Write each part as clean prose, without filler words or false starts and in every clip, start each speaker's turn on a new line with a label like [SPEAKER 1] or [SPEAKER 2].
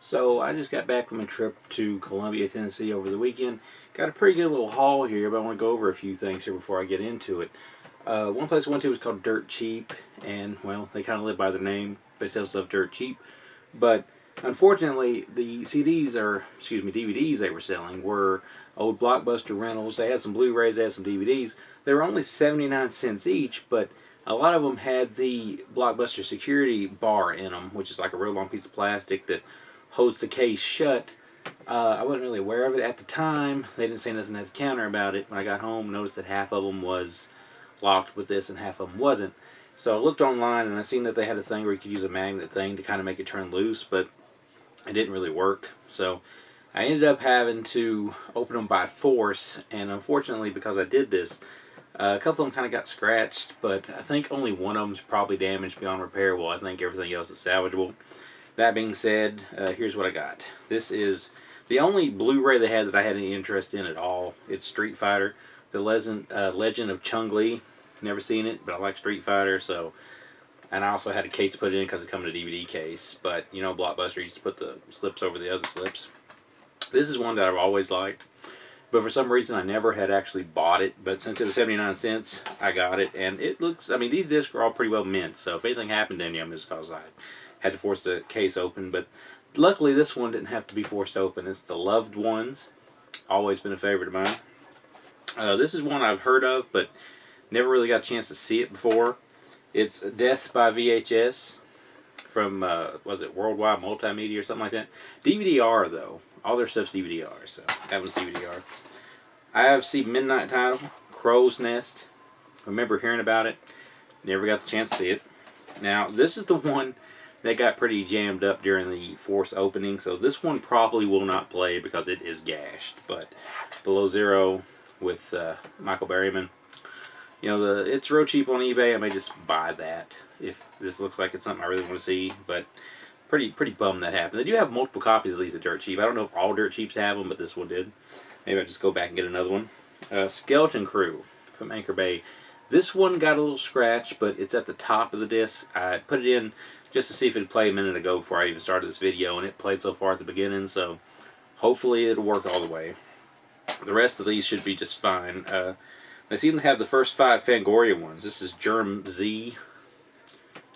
[SPEAKER 1] So I just got back from a trip to Columbia, Tennessee over the weekend. Got a pretty good little haul here, but I want to go over a few things here before I get into it. One place I went to was called Dirt Cheap, and well, they kind of live by their name. They sell stuff dirt cheap, but unfortunately, the DVDs they were selling were old Blockbuster rentals. They had some Blu-rays, they had some DVDs. They were only 79 cents each, but a lot of them had the Blockbuster security bar in them, which is like a real long piece of plastic that holds the case shut. I wasn't really aware of it at the time. They didn't say nothing at the counter about it. When I got home, noticed that half of them was locked with this and half of them wasn't. So I looked online and I seen that they had a thing where you could use a magnet thing to kind of make it turn loose, but it didn't really work. So I ended up having to open them by force, and unfortunately, because I did this, a couple of them kind of got scratched, but I think only one of them is probably damaged beyond repair. Well, I think everything else is salvageable. That being said, here's what I got. This is the only Blu-ray they had that I had any interest in at all. It's Street Fighter, the Legend of Chung-Li. Never seen it, but I like Street Fighter, so. And I also had a case to put it in because it comes in a DVD case. But, you know, Blockbuster used to put the slips over the other slips. This is one that I've always liked. But for some reason, I never had actually bought it. But since it was 79 cents, I got it. And it looks, I mean, these discs are all pretty well mint. So if anything happened to any of them, it's because I had to force the case open. But luckily, this one didn't have to be forced open. It's The Loved Ones. Always been a favorite of mine. This is one I've heard of, but never really got a chance to see it before. It's Death by VHS from, was it Worldwide Multimedia or something like that? DVD-R, though. All their stuff's DVD-R, so that one's DVD-R. I have seen Midnight Title, Crow's Nest. Remember hearing about it. Never got the chance to see it. Now, this is the one that got pretty jammed up during the Force opening, so this one probably will not play because it is gashed. But Below Zero with Michael Berryman. You know, it's real cheap on eBay. I may just buy that if this looks like it's something I really want to see. But pretty bummed that happened. They do have multiple copies of these at Dirt Cheap. I don't know if all Dirt Cheaps have them, but this one did. Maybe I'll just go back and get another one. Skeleton Crew from Anchor Bay. This one got a little scratch, but it's at the top of the disc. I put it in just to see if it would play a minute ago before I even started this video, and it played so far at the beginning, so hopefully it'll work all the way. The rest of these should be just fine. They seem to have the first 5 Fangoria ones. This is Germ Z.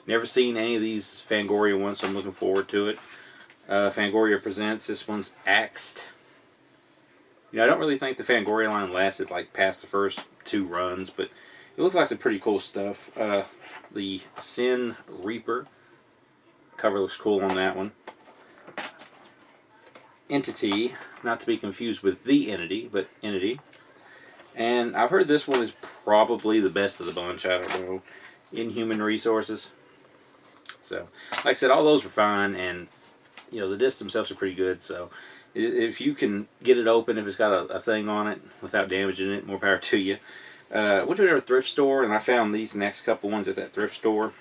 [SPEAKER 1] Never seen any of these Fangoria ones, so I'm looking forward to it. Fangoria Presents. This one's Axed. You know, I don't really think the Fangoria line lasted like past the first 2 runs, but it looks like some pretty cool stuff. The Sin Reaper. Cover looks cool on that one. Entity. Not to be confused with The Entity, but Entity. And I've heard this one is probably the best of the bunch. I don't know. Inhuman Resources. So, like I said, all those were fine, and you know the discs themselves are pretty good. So, if you can get it open, if it's got a thing on it without damaging it, more power to you. I went to a thrift store, and I found these next couple ones at that thrift store.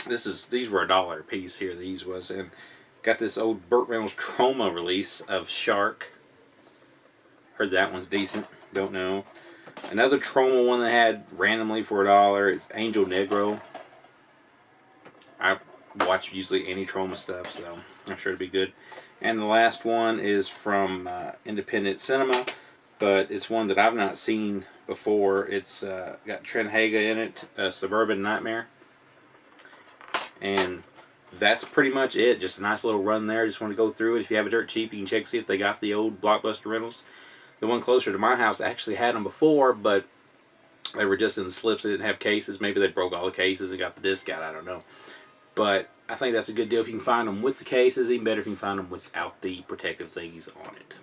[SPEAKER 1] These were $1 a piece here. These was, and got this old Burt Reynolds Troma release of Shark. Heard that one's decent. Don't know. Another Troma one they had randomly for $1. It's Angel Negro. I watch usually any Troma stuff, so I'm sure it'll be good. And the last one is from Independent Cinema, but it's one that I've not seen before. It's got Trent Haga in it, Suburban Nightmare. And that's pretty much it. Just a nice little run there. Just want to go through it. If you have a Dirt Cheap, you can check see if they got the old Blockbuster rentals. The one closer to my house actually had them before, but they were just in the slips. They didn't have cases. Maybe they broke all the cases and got the disc out. I don't know. But I think that's a good deal if you can find them with the cases. Even better if you can find them without the protective thingies on it.